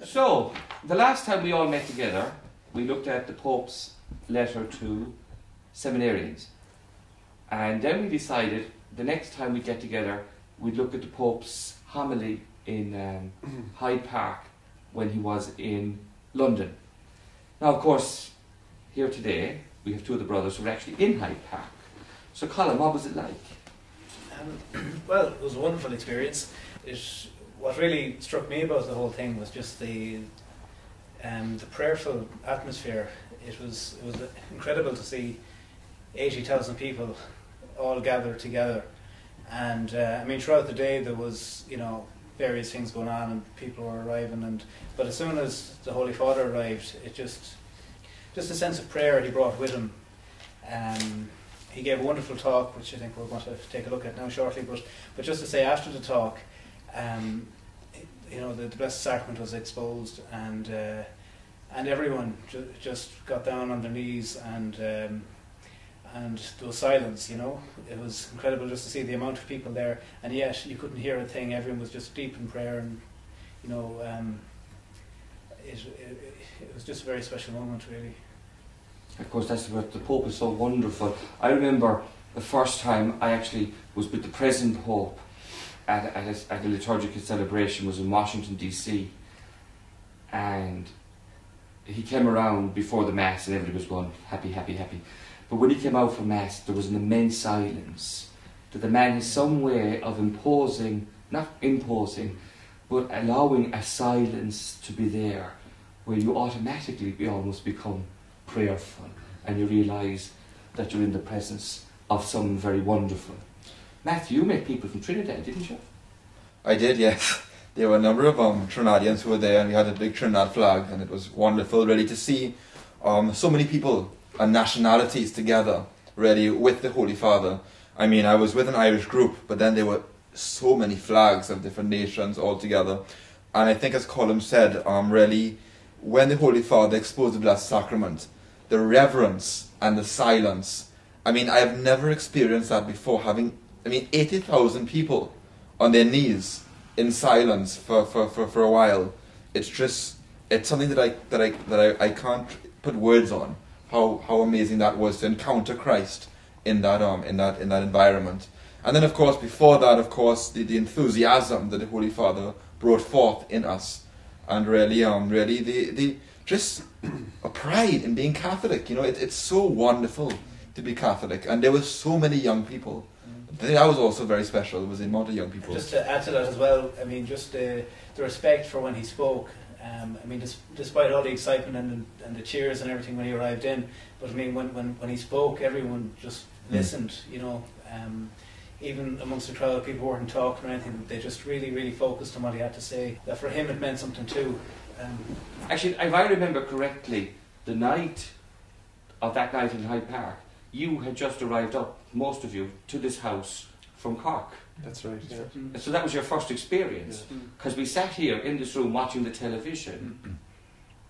So, the last time we all met together, we looked at the Pope's letter to seminarians. And then we decided the next time we get together, we'd look at the Pope's homily in Hyde Park when he was in London. Now, of course, here today, we have two of the brothers who were actually in Hyde Park. So, Colin, what was it like? Well, it was a wonderful experience. What really struck me about the whole thing was just the prayerful atmosphere. It was incredible to see 80,000 people all gathered together, and I mean, throughout the day there was, you know, various things going on and people were arriving, but as soon as the Holy Father arrived, it just a sense of prayer he brought with him. He gave a wonderful talk, which I think we're going to take a look at now shortly. But just to say, after the talk, you know, the Blessed Sacrament was exposed, and everyone just got down on their knees, and there was silence. You know, it was incredible just to see the amount of people there, and yet you couldn't hear a thing. Everyone was just deep in prayer, and you know, it was just a very special moment, really. Of course, that's what the Pope is so wonderful. I remember the first time I actually was with the present Pope at a liturgical celebration was in Washington, D.C. And he came around before the Mass and everybody was going, happy, happy, happy. But when he came out for Mass, there was an immense silence. That the man has some way of not imposing, but allowing a silence to be there, where you automatically almost become prayerful, and you realise that you're in the presence of someone very wonderful. Matthew, you met people from Trinidad, didn't you? I did, yes. There were a number of Trinidadians who were there, and we had a big Trinidad flag, and it was wonderful really to see so many people and nationalities together, really, with the Holy Father. I mean, I was with an Irish group, but then there were so many flags of different nations all together. And I think, as Colin said, really, when the Holy Father exposed the Blessed Sacrament, the reverence and the silence, I mean, I have never experienced that before, 80,000 people on their knees in silence for a while. It's something that I can't put words on, how amazing that was to encounter Christ in that environment. And then, of course, before that, of course, the enthusiasm that the Holy Father brought forth in us, and really the just a pride in being Catholic. You know, it's so wonderful to be Catholic, and there were so many young people. That was also very special. There was a lot of young people. Just to add to that as well, I mean, just the respect for when he spoke. I mean, despite all the excitement and the cheers and everything when he arrived in, but I mean, when he spoke, everyone just listened. You know, even amongst the crowd, people weren't talking or anything. They just really focused on what he had to say. That for him, it meant something too. Actually, if I remember correctly, the night of that night in Hyde Park, you had just arrived up, most of you, to this house from Cork. That's right, yeah. Mm-hmm. So that was your first experience, because we sat here in this room watching the television,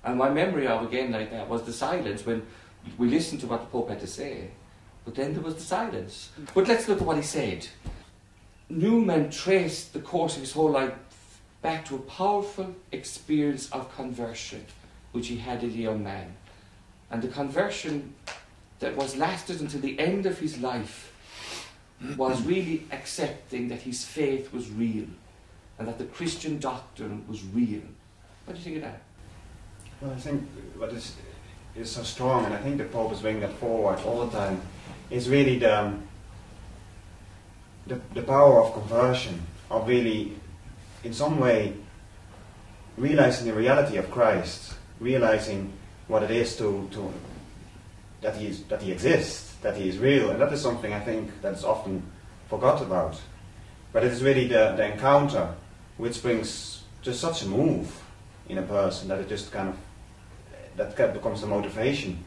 and my memory of again like that was the silence when we listened to what the Pope had to say, but then there was the silence. But let's look at what he said. Newman traced the course of his whole life back to a powerful experience of conversion which he had as a young man, and the conversion that was lasted until the end of his life was really accepting that his faith was real and that the Christian doctrine was real. What do you think of that? Well, I think what is so strong, and I think the Pope is bringing that forward all the time, is really the power of conversion, of really, in some way, realizing the reality of Christ, realizing what it is that he exists, that he is real, and that is something I think that's often forgot about. But it is really the encounter which brings just such a move in a person that it just that becomes the motivation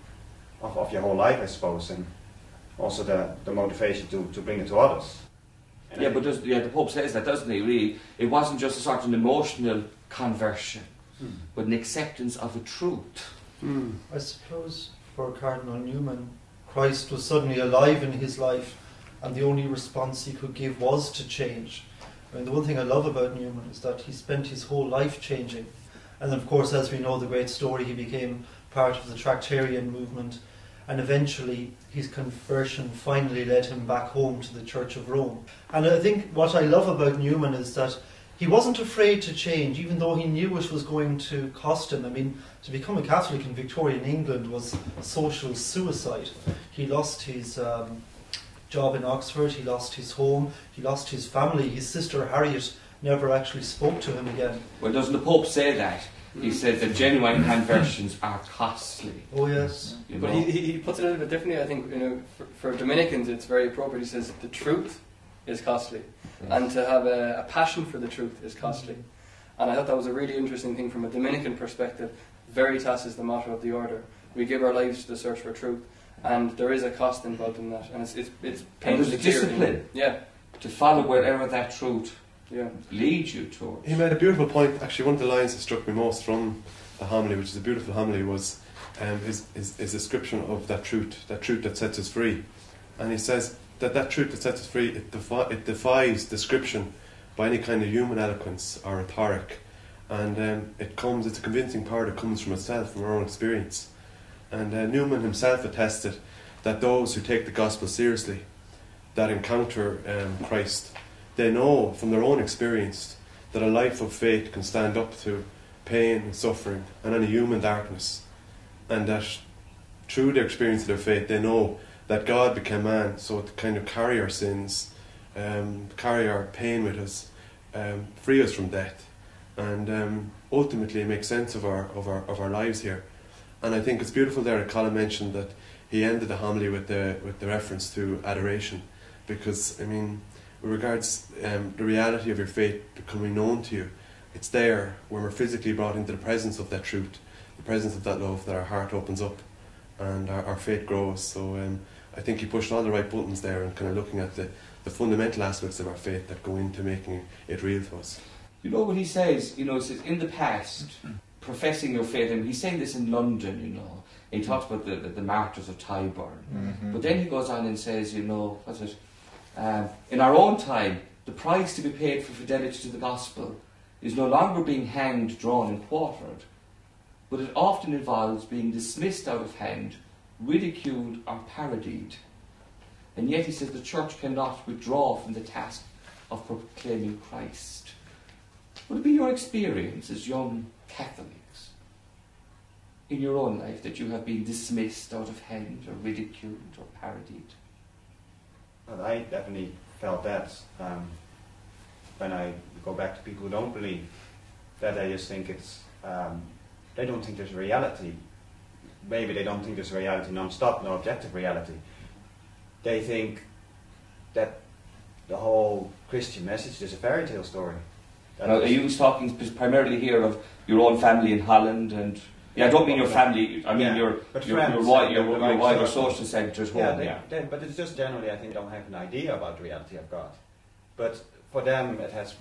of your whole life, I suppose, and also the motivation to bring it to others. And yeah, but the Pope says that, doesn't he? Really, it wasn't just a sort of an emotional conversion, but an acceptance of a truth. I suppose for Cardinal Newman, Christ was suddenly alive in his life, and the only response he could give was to change. I mean, the one thing I love about Newman is that he spent his whole life changing, And then, of course, as we know the great story, he became part of the Tractarian movement, and eventually his conversion finally led him back home to the Church of Rome. And I think what I love about Newman is that he wasn't afraid to change, even though he knew it was going to cost him. I mean, to become a Catholic in Victorian England was social suicide. He lost his job in Oxford, he lost his home, he lost his family. His sister Harriet never actually spoke to him again. Well, doesn't the Pope say that? He said that genuine conversions are costly. Oh yes. You But know? he puts it a little bit differently. I think, you know, for Dominicans it's very appropriate. He says the truth is costly, and to have a passion for the truth is costly. And I thought that was a really interesting thing from a Dominican perspective. Veritas is the motto of the order. We give our lives to the search for truth, and there is a cost involved in that, and it's And painfully there's clear. discipline. Yeah, To follow wherever that truth yeah. leads you towards. He made a beautiful point. Actually, one of the lines that struck me most from the homily, which is a beautiful homily, was his description of that truth that sets us free. And he says that truth that sets us free, it defies description by any kind of human eloquence or rhetoric. And it's a convincing power that comes from itself, from our own experience. And Newman himself attested that those who take the gospel seriously, that encounter Christ, they know from their own experience that a life of faith can stand up to pain and suffering and any human darkness, and that through their experience of their faith they know that God became man so to kind of carry our sins, carry our pain with us, free us from death, and ultimately make sense of our lives here. And I think it's beautiful there that Colin mentioned that he ended the homily with the reference to adoration, because I mean, with regards the reality of your faith becoming known to you, it's there when we're physically brought into the presence of that truth, the presence of that love, that our heart opens up and our faith grows. So I think he pushed all the right buttons there and kind of looking at the fundamental aspects of our faith that go into making it real to us. You know what he says? He says, in the past, professing your faith, and he's saying this in London, he talks about the martyrs of Tyburn. Mm-hmm. But then he goes on and says, in our own time, the price to be paid for fidelity to the gospel is no longer being hanged, drawn and quartered, but it often involves being dismissed out of hand, ridiculed or parodied. And yet he says the church cannot withdraw from the task of proclaiming Christ. Would it be your experience as young Catholics in your own life that you have been dismissed out of hand or ridiculed or parodied? Well, I definitely felt that when I go back to people who don't believe, that I just think it's they don't think there's reality. Maybe they don't think there's reality non-stop, no objective reality. They think that the whole Christian message is a fairy tale story. Now, are you talking primarily here of your own family in Holland? And I don't mean your family. I mean your wider social centres home. But it's just generally, I think, don't have an idea about the reality of God. But for them, it has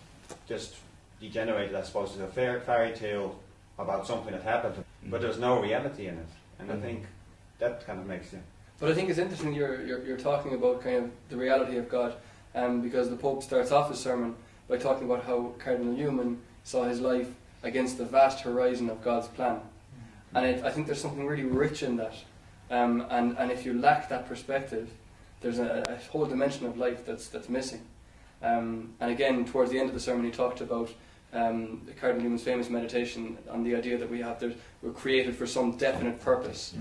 just degenerated, I suppose, to a fairy tale about something that happened, but there's no reality in it. And I think that kind of makes it. But I think it's interesting you're talking about kind of the reality of God, because the Pope starts off his sermon by talking about how Cardinal Newman saw his life against the vast horizon of God's plan. And I think there's something really rich in that. And if you lack that perspective, there's a whole dimension of life that's missing. And again, towards the end of the sermon, he talked about Cardinal Newman's famous meditation on the idea that we're created for some definite purpose.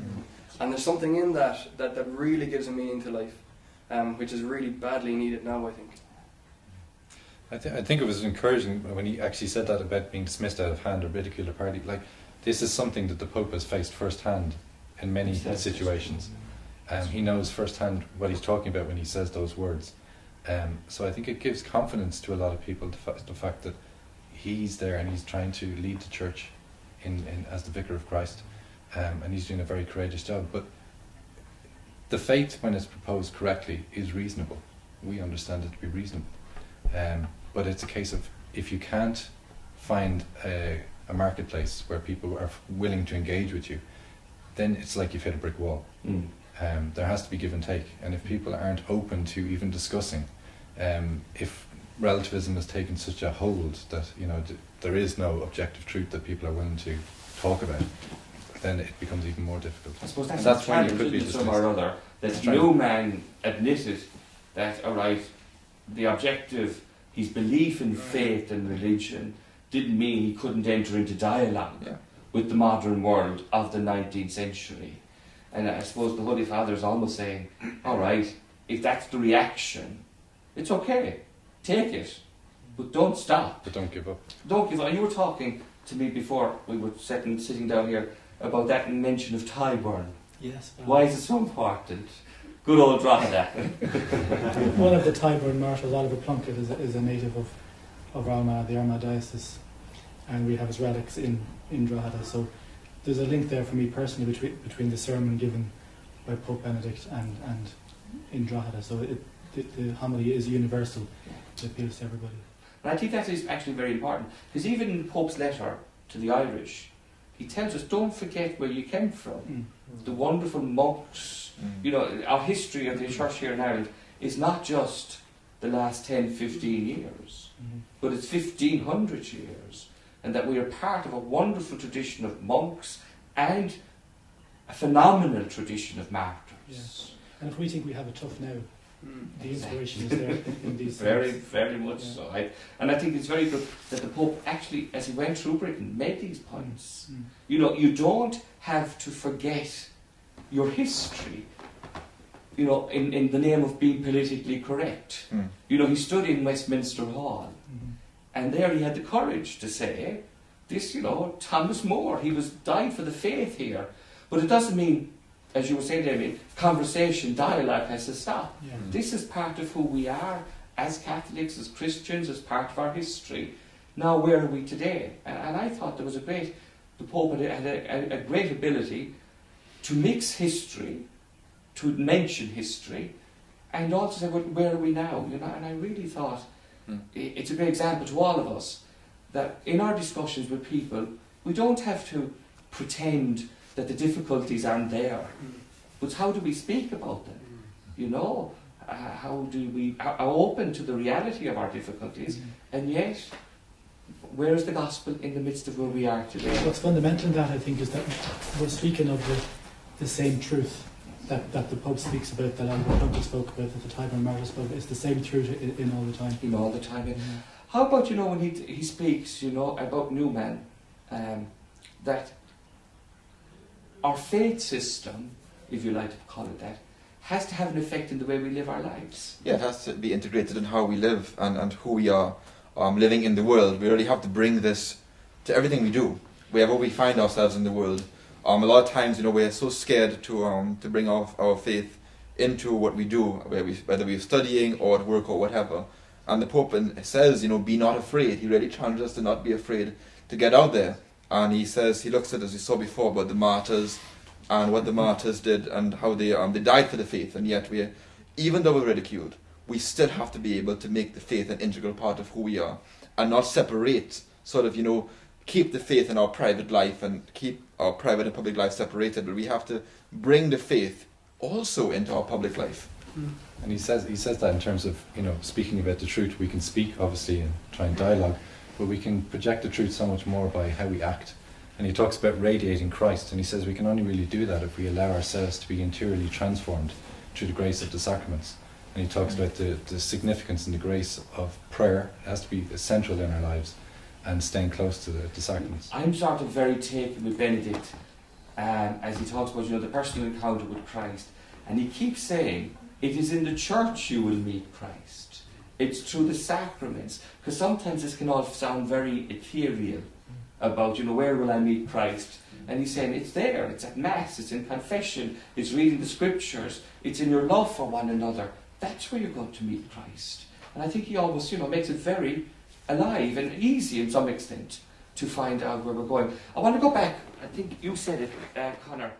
And there's something in that really gives a meaning to life, which is really badly needed now, I think. I think it was encouraging when he actually said that about being dismissed out of hand or ridiculed or parodied. Like, this is something that the Pope has faced firsthand in many situations. He knows firsthand what he's talking about when he says those words. So I think it gives confidence to a lot of people, the fact that he's there and he's trying to lead the church as the Vicar of Christ, and he's doing a very courageous job. But the faith, when it's proposed correctly, is reasonable. We understand it to be reasonable. But it's a case of, if you can't find a marketplace where people are willing to engage with you, then it's like you've hit a brick wall. There has to be give and take, and if people aren't open to even discussing, if relativism has taken such a hold that, you know, there is no objective truth that people are willing to talk about, then it becomes even more difficult. I suppose And that's why you challenge, could be isn't it, some or other, that Newman admitted that, all right, the objective, his belief in faith and religion didn't mean he couldn't enter into dialogue with the modern world of the 19th century. And I suppose the Holy Father is almost saying, all right, if that's the reaction, it's okay, take it, but don't stop. But don't give up. Don't give up. You were talking to me before we were sitting down here about that mention of Tyburn. Yes. Why is it so important? Good old Drogheda. One of the Tyburn martyrs, Oliver Plunkett, is a native of Armagh, the Armagh diocese, and we have his relics in Drogheda. So there's a link there for me personally between the sermon given by Pope Benedict and in Drogheda. So the homily is universal. It appeals to everybody. And I think that is actually very important, because even in the Pope's letter to the Irish, he tells us, don't forget where you came from. The wonderful monks. You know, our history of the church here in Ireland is not just the last 10, 15 years, but it's 1,500 years. And that we are part of a wonderful tradition of monks and a phenomenal tradition of martyrs. Yeah. And if we think we have it tough now, the inspiration is there in these very, things. very much so. And I think it's very good that the Pope actually, as he went through Britain, made these points. You know, you don't have to forget your history, you know, in the name of being politically correct. You know, he stood in Westminster Hall, and there he had the courage to say, this, you know, Thomas More, he died for the faith here. But it doesn't mean, as you were saying, David, conversation, dialogue has to stop. Yeah. This is part of who we are as Catholics, as Christians, as part of our history. Now, where are we today? And I thought there was the Pope had a great ability to mix history, to mention history, and also say, well, where are we now? You know, and I really thought it's a great example to all of us that in our discussions with people, we don't have to pretend that the difficulties aren't there, but how do we speak about them? You know, how do we are open to the reality of our difficulties, and yet, where is the gospel in the midst of where we are today? What's fundamental in that, I think, is that we're speaking of the same truth that the Pope speaks about, that Oliver Plunkett spoke about, that the Tyburn martyrs spoke about. It's the same truth in all the time. In all the time. How about, you know, when he speaks, you know, about Newman, that our faith system, if you like to call it that, has to have an effect in the way we live our lives. Yeah, it has to be integrated in how we live and who we are living in the world. We really have to bring this to everything we do, wherever we find ourselves in the world. A lot of times, you know, we're so scared to bring our faith into what we do, whether we're studying or at work or whatever. And the Pope says, you know, be not afraid. He really challenges us to not be afraid, to get out there. And he says, he looks at, as we saw before, about the martyrs and what the martyrs did and how they died for the faith. And yet, even though we're ridiculed, we still have to be able to make the faith an integral part of who we are and not separate, sort of, you know, keep the faith in our private life and keep our private and public life separated. But we have to bring the faith also into our public life. And he says that in terms of, you know, speaking about the truth. We can speak, obviously, and try and dialogue, but we can project the truth so much more by how we act. And he talks about radiating Christ, and he says we can only really do that if we allow ourselves to be interiorly transformed through the grace of the sacraments. And he talks about the significance and the grace of prayer. It has to be essential in our lives, and staying close to the sacraments. I'm sort of very taken with Benedict as he talks about, you know, the personal encounter with Christ. And he keeps saying, it is in the church you will meet Christ. It's through the sacraments. Because sometimes this can all sound very ethereal about, you know, where will I meet Christ? And he's saying, it's there, it's at Mass, it's in confession, it's reading the scriptures, it's in your love for one another. That's where you're going to meet Christ. And I think he almost, you know, makes it very alive and easy in some extent to find out where we're going. I want to go back, I think you said it, Conor,